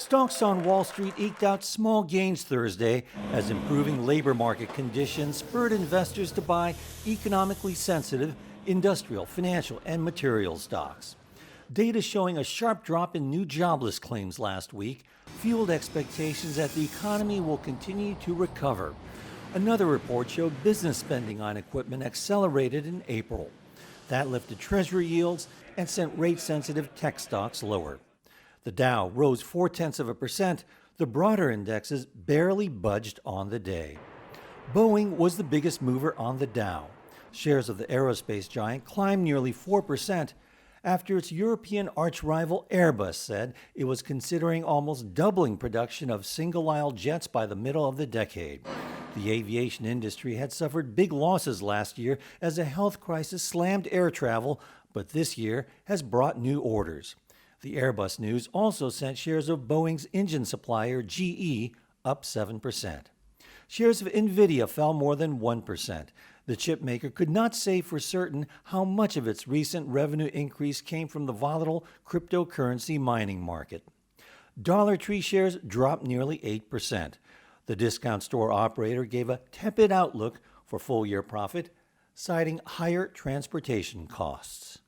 Stocks on Wall Street eked out small gains Thursday as improving labor market conditions spurred investors to buy economically sensitive industrial, financial, and material stocks. Data showing a sharp drop in new jobless claims last week fueled expectations that the economy will continue to recover. Another report showed business spending on equipment accelerated in April. That lifted Treasury yields and sent rate-sensitive tech stocks lower. The Dow rose 0.4%. The broader indexes barely budged on the day. Boeing was the biggest mover on the Dow. Shares of the aerospace giant climbed nearly 4% after its European arch-rival Airbus said it was considering almost doubling production of single-aisle jets by the middle of the decade. The aviation industry had suffered big losses last year as a health crisis slammed air travel, but this year has brought new orders. The Airbus news also sent shares of Boeing's engine supplier GE up 7%. Shares of Nvidia fell more than 1%. The chipmaker could not say for certain how much of its recent revenue increase came from the volatile cryptocurrency mining market. Dollar Tree shares dropped nearly 8%. The discount store operator gave a tepid outlook for full-year profit, citing higher transportation costs.